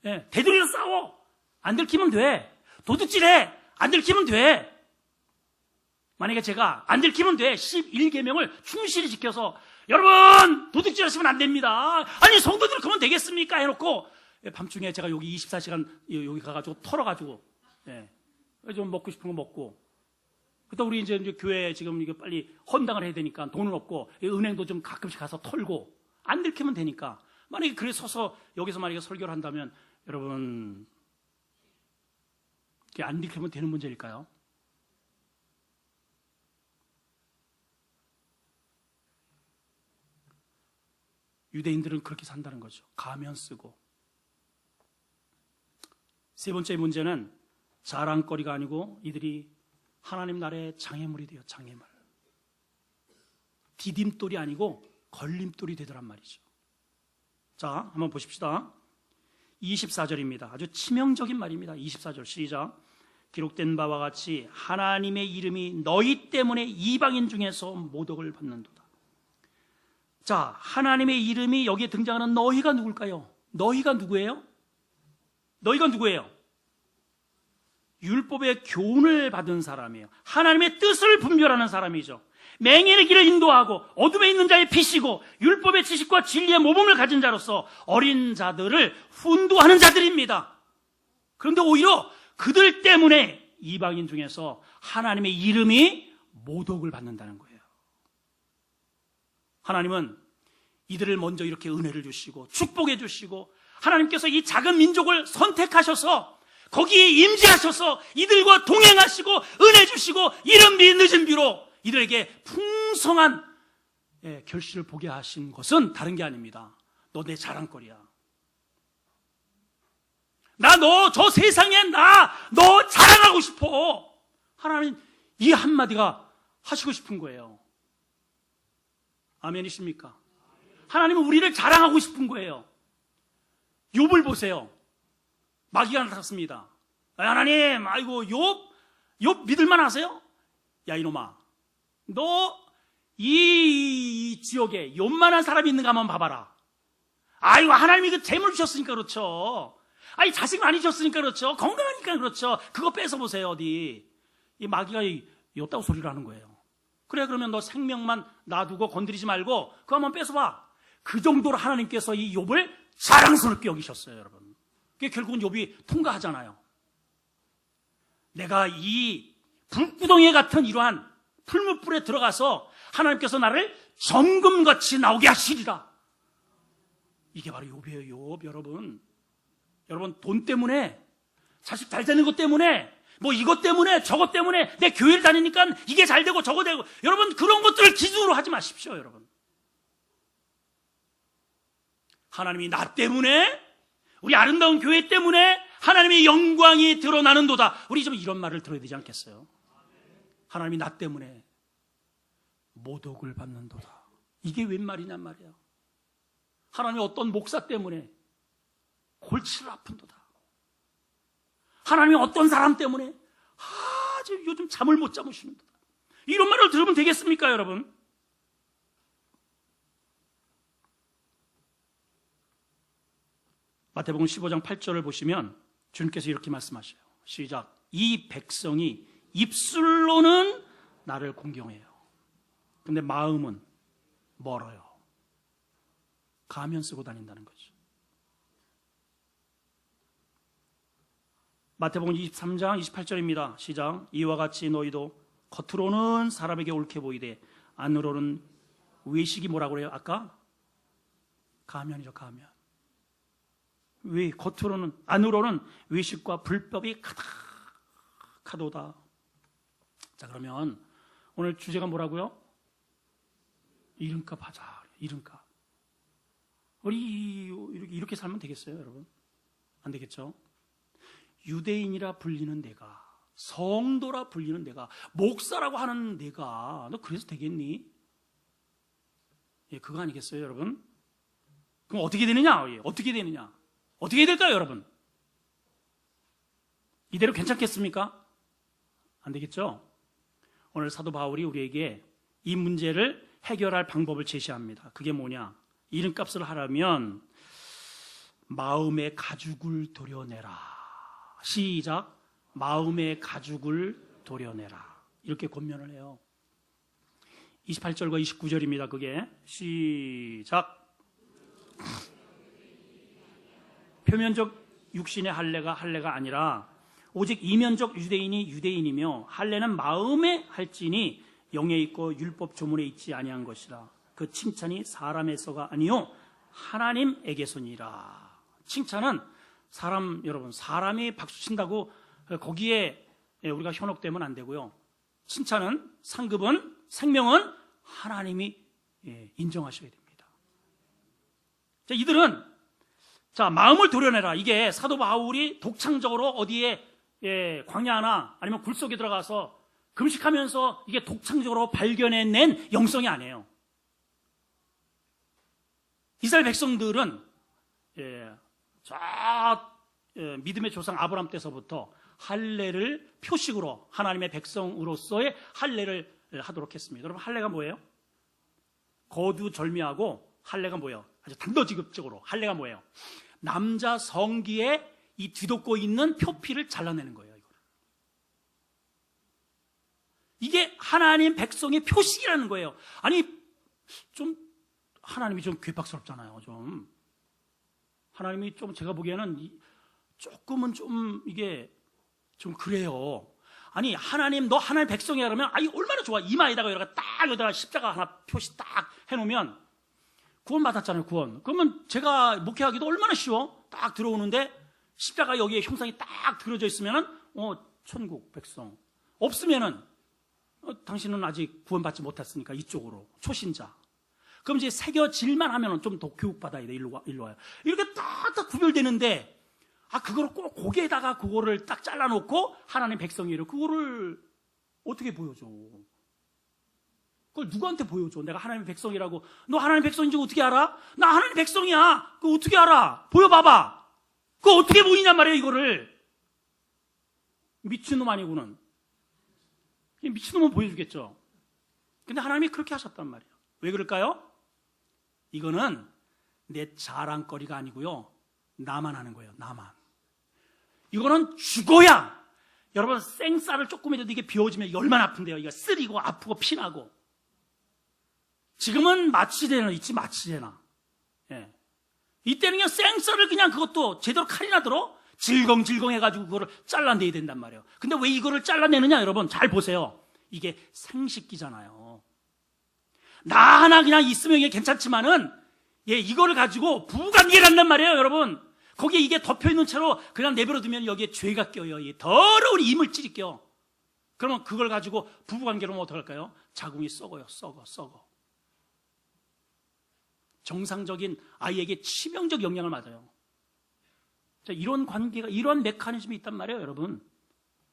예. 대들이로 싸워. 안 들키면 돼. 도둑질해. 안 들키면 돼. 만약에 제가 안 들키면 돼. 11계명을 충실히 지켜서 여러분 도둑질 하시면 안 됩니다. 아니 성도들 그러면 되겠습니까? 해놓고 밤중에 제가 여기 24시간 여기 가가지고 털어가지고 좀 먹고 싶은 거 먹고 그때 우리 이제 교회 지금 이게 빨리 헌당을 해야 되니까 돈은 없고 은행도 좀 가끔씩 가서 털고 안 들키면 되니까 만약에 그래 서서 여기서 만약에 설교를 한다면 여러분 이게 안 들키면 되는 문제일까요? 유대인들은 그렇게 산다는 거죠. 가면 쓰고. 세 번째 문제는 자랑거리가 아니고 이들이 하나님 나라의 장애물이 돼요. 장애물. 디딤돌이 아니고 걸림돌이 되더란 말이죠. 자, 한번 보십시다. 24절입니다. 아주 치명적인 말입니다. 24절 시작. 기록된 바와 같이 하나님의 이름이 너희 때문에 이방인 중에서 모독을 받는도다. 자, 하나님의 이름이 여기에 등장하는 너희가 누굴까요? 너희가 누구예요? 너희가 누구예요? 율법의 교훈을 받은 사람이에요. 하나님의 뜻을 분별하는 사람이죠. 맹인의 길을 인도하고 어둠에 있는 자의 빛이고 율법의 지식과 진리의 모범을 가진 자로서 어린 자들을 훈도하는 자들입니다. 그런데 오히려 그들 때문에 이방인 중에서 하나님의 이름이 모독을 받는다는 거예요. 하나님은 이들을 먼저 이렇게 은혜를 주시고 축복해 주시고 하나님께서 이 작은 민족을 선택하셔서 거기에 임재하셔서 이들과 동행하시고 은혜 주시고 이른 비 늦은 비로 이들에게 풍성한 결실을 보게 하신 것은 다른 게 아닙니다. 너 내 자랑거리야. 나 너 저 세상에 너 자랑하고 싶어. 하나님 이 한마디가 하시고 싶은 거예요. 아멘이십니까? 하나님은 우리를 자랑하고 싶은 거예요. 욥을 보세요. 마귀가 나타났습니다. 하나님, 아이고 욥 믿을만 하세요? 야 이놈아, 너 이 지역에 욥만한 사람이 있는가 한번 봐봐라. 아이고 하나님이 그 재물 주셨으니까 그렇죠. 아니 자식 많이 주셨으니까 그렇죠. 건강하니까 그렇죠. 그거 뺏어보세요. 어디 이 마귀가 욥다고 소리를 하는 거예요. 그래 그러면 너 생명만 놔두고 건드리지 말고 그거 한번 뺏어봐. 그 정도로 하나님께서 이 욥을 자랑스럽게 여기셨어요. 여러분, 그게 결국은 욥이 통과하잖아요. 내가 이 불구덩이 같은 이러한 풀무불에 들어가서 하나님께서 나를 정금같이 나오게 하시리라. 이게 바로 욥이에요. 욥. 여러분 돈 때문에, 자식 잘 되는 것 때문에, 뭐 이것 때문에 저것 때문에 내 교회를 다니니까 이게 잘 되고 저거 되고, 여러분 그런 것들을 기준으로 하지 마십시오. 여러분, 하나님이 나 때문에, 우리 아름다운 교회 때문에 하나님의 영광이 드러나는도다. 우리 좀 이런 말을 들어야 되지 않겠어요? 하나님이 나 때문에 모독을 받는도다. 이게 웬 말이냔 말이야. 하나님이 어떤 목사 때문에 골치를 아픈도다. 하나님이 어떤 사람 때문에 아주 요즘 잠을 못 자무시는도다. 이런 말을 들으면 되겠습니까, 여러분? 마태복음 15장 8절을 보시면 주님께서 이렇게 말씀하셔요. 시작. 이 백성이 입술로는 나를 공경해요. 근데 마음은 멀어요. 가면 쓰고 다닌다는 거죠. 마태복음 23장 28절입니다. 시작. 이와 같이 너희도 겉으로는 사람에게 옳게 보이되 안으로는 외식이 뭐라고 그래요? 아까? 가면이죠. 가면. 왜 겉으로는, 안으로는 외식과 불법이 가득하도다. 자, 그러면 오늘 주제가 뭐라고요? 이름값 하자. 이름값. 우리 이렇게 살면 되겠어요, 여러분? 안 되겠죠? 유대인이라 불리는 내가, 성도라 불리는 내가, 목사라고 하는 내가, 너 그래서 되겠니? 예, 그거 아니겠어요, 여러분? 그럼 어떻게 되느냐? 예, 어떻게 되느냐? 어떻게 될까요, 여러분? 이대로 괜찮겠습니까? 안 되겠죠? 오늘 사도 바울이 우리에게 이 문제를 해결할 방법을 제시합니다. 그게 뭐냐? 이름값을 하려면 마음의 가죽을 도려내라. 시작. 마음의 가죽을 도려내라. 이렇게 권면을 해요. 28절과 29절입니다. 그게 시작. 표면적 육신의 할례가 아니라 오직 이면적 유대인이 유대인이며 할례는 마음에 할지니 영에 있고 율법 조문에 있지 아니한 것이라. 그 칭찬이 사람에서가 아니요 하나님에게서니라. 칭찬은 여러분 사람이 박수 친다고 거기에 우리가 현혹되면 안 되고요. 칭찬은 상급은 생명은 하나님이 인정하셔야 됩니다. 자, 이들은 마음을 도려내라. 이게 사도 바울이 독창적으로 어디에 광야나 아니면 굴 속에 들어가서 금식하면서 이게 독창적으로 발견해낸 영성이 아니에요. 이스라엘 백성들은 믿음의 조상 아브라함 때서부터 할례를 표식으로 하나님의 백성으로서의 할례를 하도록 했습니다. 여러분, 할례가 뭐예요? 거두절미하고 할례가 뭐예요? 아주 단도직입적으로 할례가 뭐예요? 남자 성기에 이 뒤덮고 있는 표피를 잘라내는 거예요. 이게 하나님 백성의 표식이라는 거예요. 아니, 하나님이 좀 괴팍스럽잖아요. 하나님이 제가 보기에는 조금은 이게 좀 그래요. 아니, 하나님, 너 하나님 백성이야 그러면, 얼마나 좋아. 이마에다가 여기다가 십자가 하나 표시 딱 해놓으면, 구원 받았잖아요, 구원. 그러면 제가 목회하기도 얼마나 쉬워. 딱 들어오는데, 십자가 여기에 형상이 딱 들어져 있으면은, 천국 백성. 없으면은, 당신은 아직 구원 받지 못했으니까 이쪽으로. 초신자. 그럼 이제 새겨질만 하면은 좀 더 교육받아야 돼. 일로 와요. 이렇게 딱딱 구별되는데, 그거를 꼭 고개에다가 그거를 딱 잘라놓고 하나님 백성이래요. 그거를 어떻게 보여줘? 그걸 누구한테 보여줘? 내가 하나님 백성이라고. 너 하나님 백성인지 어떻게 알아? 나 하나님 백성이야. 그거 어떻게 알아? 보여봐봐. 그거 어떻게 보이냔 말이에요, 이거를. 미친놈 아니고는. 미친놈은 보여주겠죠. 근데 하나님이 그렇게 하셨단 말이에요. 왜 그럴까요? 이거는 내 자랑거리가 아니고요. 나만 하는 거예요, 나만. 이거는 죽어야, 여러분, 생쌀을 조금이라도 이게 비워지면 이게 얼마나 아픈데요. 이거 쓰리고 아프고 피나고. 지금은 마취제나 있지, 마취제나. 이때는 그냥 생쌀을 그냥 그것도 제대로 칼이나 들어 질겅질겅 해가지고 그거를 잘라내야 된단 말이에요. 근데 왜 이거를 잘라내느냐, 여러분? 잘 보세요. 이게 생식기잖아요. 나 하나 그냥 있으면 이게 괜찮지만은, 이거를 가지고 부부관계를 한단 말이에요, 여러분. 거기에 이게 덮여있는 채로 그냥 내버려두면 여기에 죄가 껴요. 이 더러운 이물질이 껴. 그러면 그걸 가지고 부부관계로 하면 어떡할까요? 자궁이 썩어요. 썩어. 정상적인 아이에게 치명적 영향을 맞아요. 자, 이런 관계가, 이런 메커니즘이 있단 말이에요, 여러분.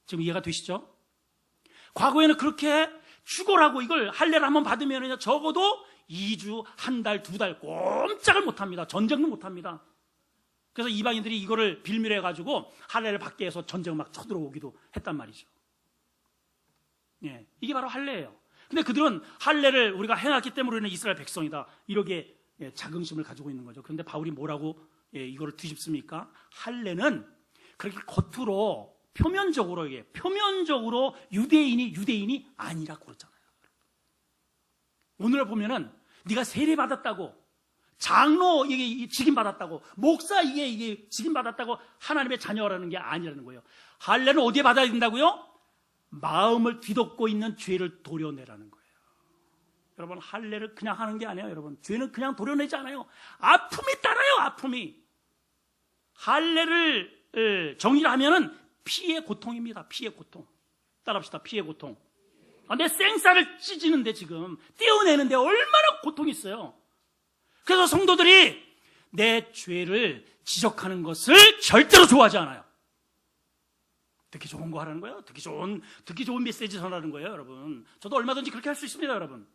지금 이해가 되시죠? 과거에는 그렇게 죽어라고 이걸 할례를 한번 받으면 적어도 2주, 한 달, 2달 꼼짝을 못합니다. 전쟁도 못합니다. 그래서 이방인들이 이거를 빌밀해가지고 할례를 받게 해서 전쟁을 막 쳐들어오기도 했단 말이죠. 이게 바로 할례예요. 근데 그들은 할례를 우리가 행했기 때문에 이스라엘 백성이다, 이렇게 자긍심을 가지고 있는 거죠. 그런데 바울이 뭐라고 이거를 뒤집습니까? 할례는 그렇게 겉으로 표면적으로 유대인이 아니라고 그러잖아요. 오늘 보면은 네가 세례 받았다고, 장로 이게 직임 받았다고, 목사 이게 직임 받았다고 하나님의 자녀라는 게 아니라는 거예요. 할례는 어디에 받아야 된다고요? 마음을 뒤덮고 있는 죄를 도려내라는 거예요. 여러분, 할례를 그냥 하는 게 아니에요. 여러분, 죄는 그냥 도려내지 않아요. 아픔이 따라요. 아픔이. 할례를 정의를 하면은 피의 고통입니다. 피의 고통. 따라합시다. 피의 고통. 내 생쌀을 찢는데 지금 떼어내는데 얼마나 고통이 있어요. 그래서 성도들이 내 죄를 지적하는 것을 절대로 좋아하지 않아요. 듣기 좋은 거 하라는 거예요. 듣기 좋은 메시지 전하는 거예요, 여러분. 저도 얼마든지 그렇게 할 수 있습니다, 여러분.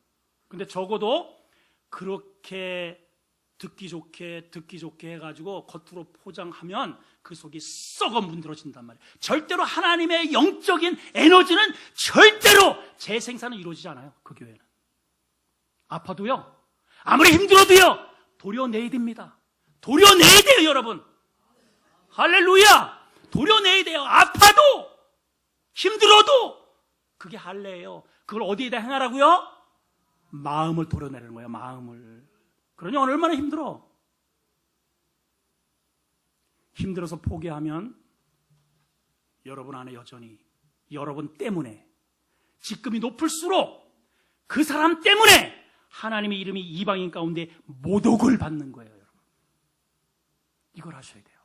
근데 적어도 그렇게 듣기 좋게 해가지고 겉으로 포장하면 그 속이 썩어 문드러진단 말이에요. 절대로 하나님의 영적인 에너지는 절대로 재생산은 이루어지지 않아요, 그 교회는. 아파도요, 아무리 힘들어도요, 도려내야 됩니다. 도려내야 돼요, 여러분. 할렐루야! 도려내야 돼요. 아파도, 힘들어도, 그게 할례예요. 그걸 어디에다 행하라고요? 마음을 도려내는 거예요. 마음을. 그러니 얼마나 힘들어. 힘들어서 포기하면 여러분 안에 여전히 여러분 때문에 직급이 높을수록 그 사람 때문에 하나님의 이름이 이방인 가운데 모독을 받는 거예요. 여러분. 이걸 하셔야 돼요.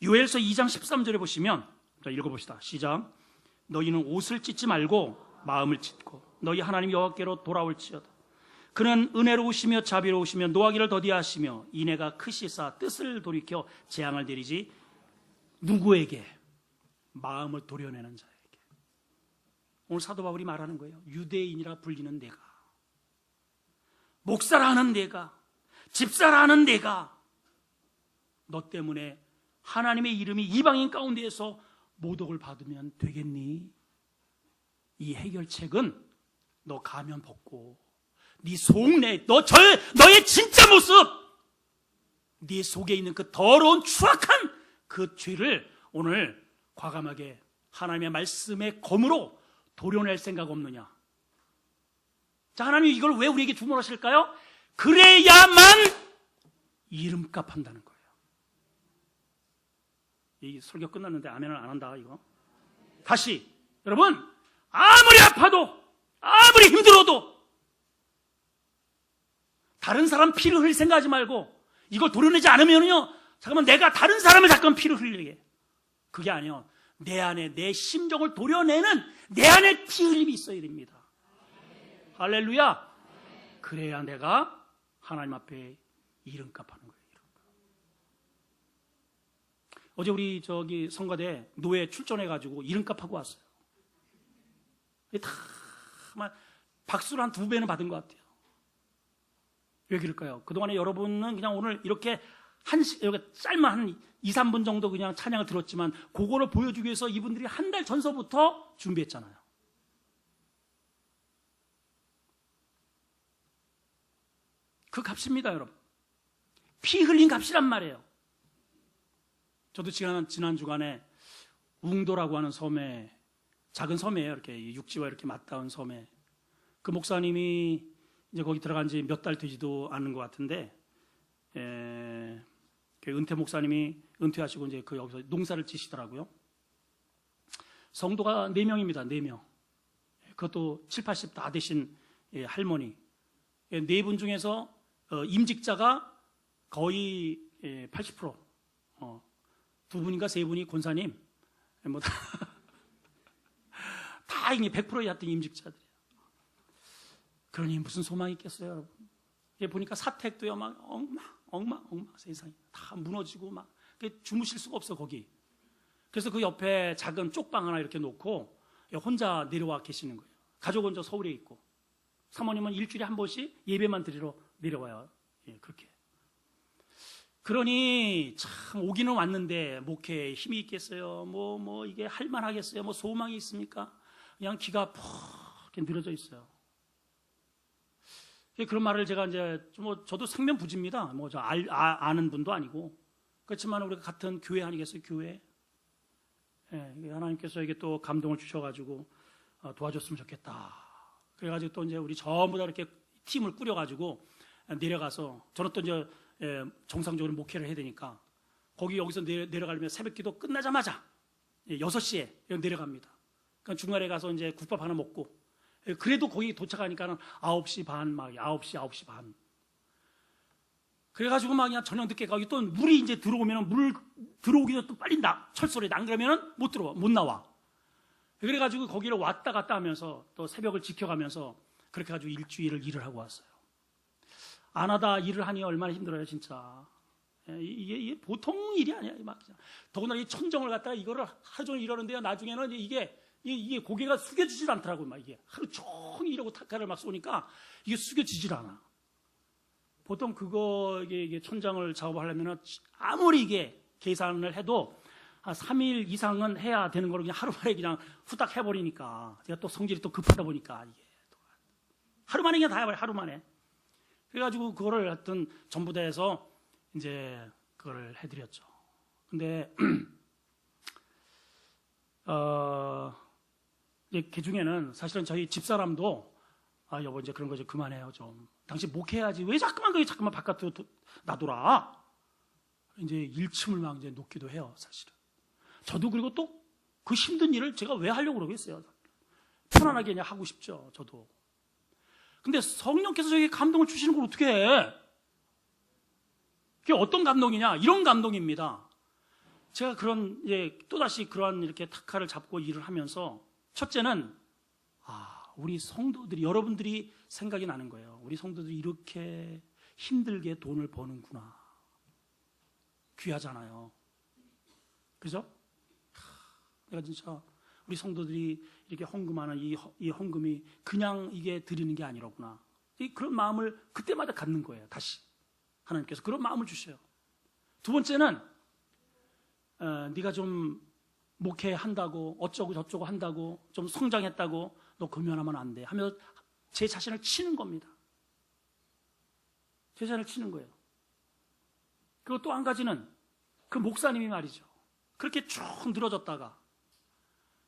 요엘서 2장 13절에 보시면, 자, 읽어봅시다. 시작. 너희는 옷을 찢지 말고 마음을 찢고 너희 하나님 여호와께로 돌아올지어다. 그는 은혜로우시며 자비로우시며 노하기를 더디하시며 인애가 크시사 뜻을 돌이켜 재앙을 내리지 누구에게? 마음을 도려내는 자에게. 오늘 사도 바울이 말하는 거예요. 유대인이라 불리는 내가, 목사라 하는 내가, 집사라 하는 내가 너 때문에 하나님의 이름이 이방인 가운데에서 모독을 받으면 되겠니? 이 해결책은 너 가면 벗고 네 속내, 너의 진짜 모습, 네 속에 있는 그 더러운 추악한 그 죄를 오늘 과감하게 하나님의 말씀의 검으로 도려낼 생각 없느냐? 자, 하나님이 이걸 왜 우리에게 주문하실까요? 그래야만 이름값 한다는 거예요. 이 설교 끝났는데 아멘을 안 한다 이거. 다시 여러분, 아무리 아파도 아무리 힘들어도 다른 사람 피를 흘릴 생각하지 말고 이걸 도려내지 않으면요, 잠깐만 내가 다른 사람을 잠깐 피를 흘리게. 그게 아니요, 내 안에 내 심정을 도려내는 내 안에 피 흘림이 있어야 됩니다. 할렐루야. 그래야 내가 하나님 앞에 이름값 하는 거예요. 어제 우리 성가대 노예 출전해가지고 이름값 하고 왔어요. 다 박수를 한 2배는 받은 것 같아요. 왜 그럴까요? 그동안에 여러분은 그냥 오늘 이렇게 여기 짧은 한 2, 3분 정도 그냥 찬양을 들었지만 그거를 보여주기 위해서 이분들이 한 달 전서부터 준비했잖아요. 그 값입니다, 여러분. 피 흘린 값이란 말이에요. 저도 지난 주간에 웅도라고 하는 섬에, 작은 섬이에요. 이렇게 육지와 이렇게 맞닿은 섬에, 그 목사님이 이제 거기 들어간 지 몇 달 되지도 않은 것 같은데, 은퇴 목사님이 은퇴하시고 이제 그 여기서 농사를 지시더라고요. 성도가 4명입니다. 4명. 그것도 7, 80 다 되신 할머니. 4분 중에서 임직자가 거의 80%. 2분인가 3분이 권사님. 뭐 다 이미 100%였던 임직자들이에요. 그러니 무슨 소망이 있겠어요, 여러분? 보니까 사택도요, 막 엉망 세상에 다 무너지고 막 주무실 수가 없어 거기. 그래서 그 옆에 작은 쪽방 하나 이렇게 놓고 혼자 내려와 계시는 거예요. 가족은 저 서울에 있고, 사모님은 일주일에 한 번씩 예배만 드리러 내려와요. 그렇게. 그러니 참 오기는 왔는데 목회에 힘이 있겠어요? 뭐 이게 할만하겠어요? 뭐 소망이 있습니까? 그냥 기가 푹 늘어져 있어요. 그런 말을 제가 이제 저도 생면부지입니다. 저 아는 분도 아니고, 그렇지만 우리가 같은 교회 아니겠어요? 교회. 하나님께서 이게 또 감동을 주셔가지고 도와줬으면 좋겠다. 그래가지고 또 이제 우리 전부 다 이렇게 팀을 꾸려가지고 내려가서, 저는 또 이제 정상적으로 목회를 해야 되니까 여기서 내려가려면 새벽기도 끝나자마자 6시에 내려갑니다. 그러니까 중간에 가서 이제 국밥 하나 먹고, 그래도 거기 도착하니까는 9시 반, 막 9시 반. 그래가지고 막 그냥 저녁 늦게 가고, 또 물이 이제 들어오면 물 들어오기 전에 또 빨리 철소리 안 그러면은 못 나와. 그래가지고 거기를 왔다 갔다 하면서 또 새벽을 지켜가면서 그렇게 가지고 일주일을 일을 하고 왔어요. 안 하다 일을 하니 얼마나 힘들어요, 진짜. 이게 보통 일이 아니야. 더군다나 이 천정을 갖다가 이거를 하루 종일 이러는데요, 나중에는 이게 고개가 숙여지질 않더라고요. 막 이게 하루 종일 이러고 타카를 막 쏘니까 이게 숙여지질 않아. 보통 이게 천장을 작업하려면 아무리 이게 계산을 해도 한 3일 이상은 해야 되는 걸 그냥 하루 만에 그냥 후딱 해버리니까, 제가 또 성질이 또 급하다 보니까 이게 하루 만에 그냥 다 해버려, 하루 만에. 그래가지고 그거를 하여튼 전부 다 해서 이제 그거를 해드렸죠. 근데 이제 그 중에는 사실은 저희 집사람도 여보 이제 그런 거 좀 그만해요 좀. 당신 목회해야지 왜 자꾸만 바깥으로 놔둬라. 이제 일침을 막 이제 놓기도 해요 사실은. 저도 그리고 또 그 힘든 일을 제가 왜 하려고 그러겠어요. 편안하게 그냥 하고 싶죠 저도. 근데 성령께서 저에게 감동을 주시는 걸 어떻게 해? 그게 어떤 감동이냐? 이런 감동입니다. 제가 그런 또다시 그러한 이렇게 탁화를 잡고 일을 하면서 첫째는 우리 성도들이 여러분들이 생각이 나는 거예요. 우리 성도들이 이렇게 힘들게 돈을 버는구나. 귀하잖아요. 그죠? 내가 진짜 우리 성도들이 이렇게 헌금하는 이 헌금이 그냥 이게 드리는 게 아니로구나. 그런 마음을 그때마다 갖는 거예요. 다시 하나님께서 그런 마음을 주셔요. 두 번째는 네가 좀 목회한다고 어쩌고 저쩌고 한다고 좀 성장했다고 너 금연하면 안 돼 하면서 제 자신을 치는 겁니다. 제 자신을 치는 거예요. 그리고 또 한 가지는 그 목사님이 말이죠. 그렇게 쭉 늘어졌다가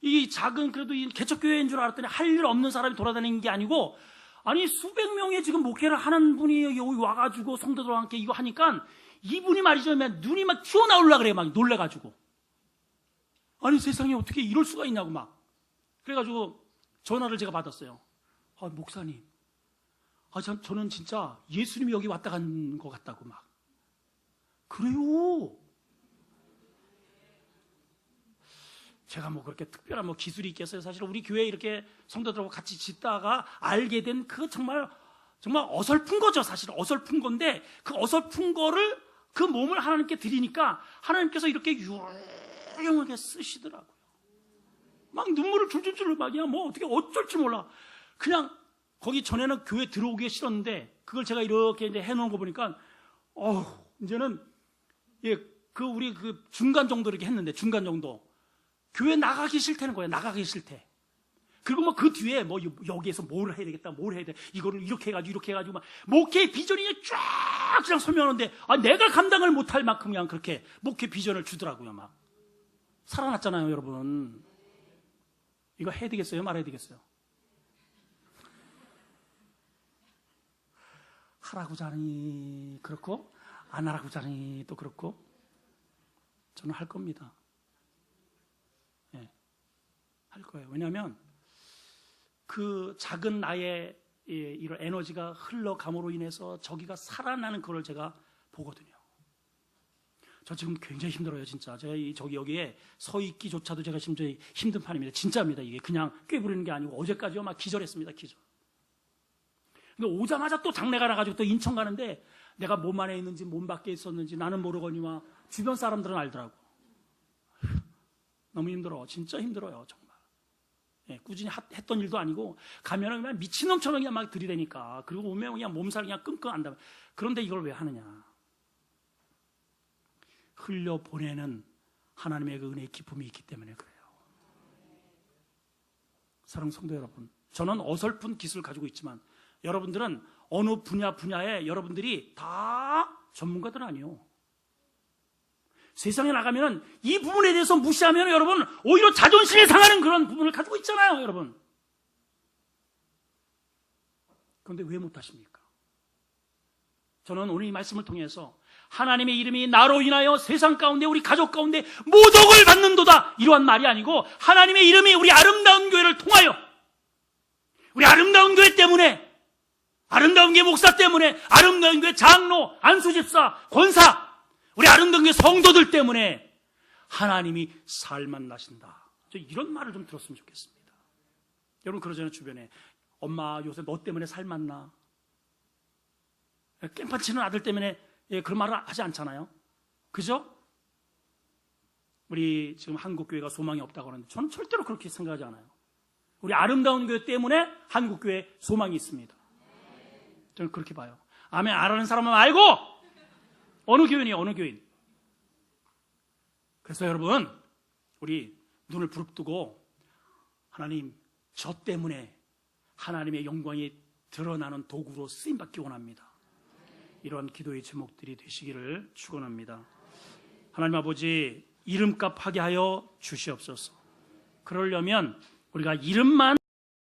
이 작은 그래도 이 개척교회인 줄 알았더니 할 일 없는 사람이 돌아다니는 게 아니고 아니 수백 명의 지금 목회를 하는 분이 여기 와가지고 성도들과 함께 이거 하니까 이분이 말이죠 눈이 막 튀어나오려고 그래요. 막 놀래가지고 아니 세상에 어떻게 이럴 수가 있냐고 막 그래가지고 전화를 제가 받았어요. 목사님 저는 진짜 예수님이 여기 왔다 간 것 같다고 막 그래요. 제가 뭐 그렇게 특별한 기술이 있겠어요. 사실 우리 교회에 이렇게 성도들하고 같이 짓다가 알게 된 그 정말 어설픈 거죠. 사실 어설픈 건데 그 어설픈 거를 그 몸을 하나님께 드리니까 하나님께서 이렇게 유용하게 쓰시더라고요. 막 눈물을 줄줄줄 막 그냥 어떻게 어쩔지 몰라. 그냥 거기 전에는 교회 들어오기 싫었는데 그걸 제가 이렇게 이제 해놓은 거 보니까 이제는 우리 그 중간 정도 이렇게 했는데 중간 정도 교회 나가기 싫다는 거예요. 나가기 싫대. 그리고 그 뒤에 여기에서 뭘 해야 되겠다, 뭘 해야 돼. 이거를 이렇게 해가지고 막 목회 비전이 쫙 그냥 설명하는데 내가 감당을 못할 만큼 그냥 그렇게 목회 비전을 주더라고요. 막 살아났잖아요, 여러분. 이거 해야 되겠어요, 말아야 되겠어요? 하라고 자니 그렇고 안 하라고 자니 또 그렇고 저는 할 겁니다. 할 거예요. 왜냐하면 그 작은 나의 이런 에너지가 흘러감으로 인해서 저기가 살아나는 그걸 제가 보거든요. 저 지금 굉장히 힘들어요, 진짜. 제가 여기에 서 있기조차도 제가 지금 힘든 판입니다. 진짜입니다. 이게 그냥 꾀부리는 게 아니고 어제까지요 막 기절했습니다. 기절. 근데 오자마자 또 장례가 나가지고 또 인천 가는데 내가 몸 안에 있는지 몸 밖에 있었는지 나는 모르거니와 주변 사람들은 알더라고. 너무 힘들어. 진짜 힘들어요, 정말. 꾸준히 했던 일도 아니고 가면은 그냥 미친놈처럼 그냥 막 들이대니까 그리고 오면 그냥 몸살 그냥 끙끙한다. 그런데 이걸 왜 하느냐? 흘려보내는 하나님의 그 은혜의 기쁨이 있기 때문에 그래요. 사랑하는 성도 여러분, 저는 어설픈 기술을 가지고 있지만 여러분들은 어느 분야에 여러분들이 다 전문가들 아니에요. 세상에 나가면 이 부분에 대해서 무시하면 여러분 오히려 자존심이 상하는 그런 부분을 가지고 있잖아요, 여러분. 그런데 왜 못하십니까? 저는 오늘 이 말씀을 통해서 하나님의 이름이 나로 인하여 세상 가운데 우리 가족 가운데 모독을 받는도다 이러한 말이 아니고 하나님의 이름이 우리 아름다운 교회를 통하여 우리 아름다운 교회 때문에 아름다운 교회 목사 때문에 아름다운 교회 장로, 안수집사, 권사 우리 아름다운 교회 성도들 때문에 하나님이 살만 나신다. 저 이런 말을 좀 들었으면 좋겠습니다. 여러분 그러잖아요. 주변에 엄마 요새 너 때문에 살만 나. 깽판 치는 아들 때문에 그런 말을 하지 않잖아요. 그죠? 우리 지금 한국교회가 소망이 없다고 하는데 저는 절대로 그렇게 생각하지 않아요. 우리 아름다운 교회 때문에 한국교회에 소망이 있습니다. 저는 그렇게 봐요. 아멘 알아는 사람은 알고 어느 교인이에요? 어느 교인? 그래서 여러분 우리 눈을 부릅뜨고 하나님 저 때문에 하나님의 영광이 드러나는 도구로 쓰임받기 원합니다. 이런 기도의 제목들이 되시기를 축원합니다. 하나님 아버지 이름값 하게 하여 주시옵소서. 그러려면 우리가 이름만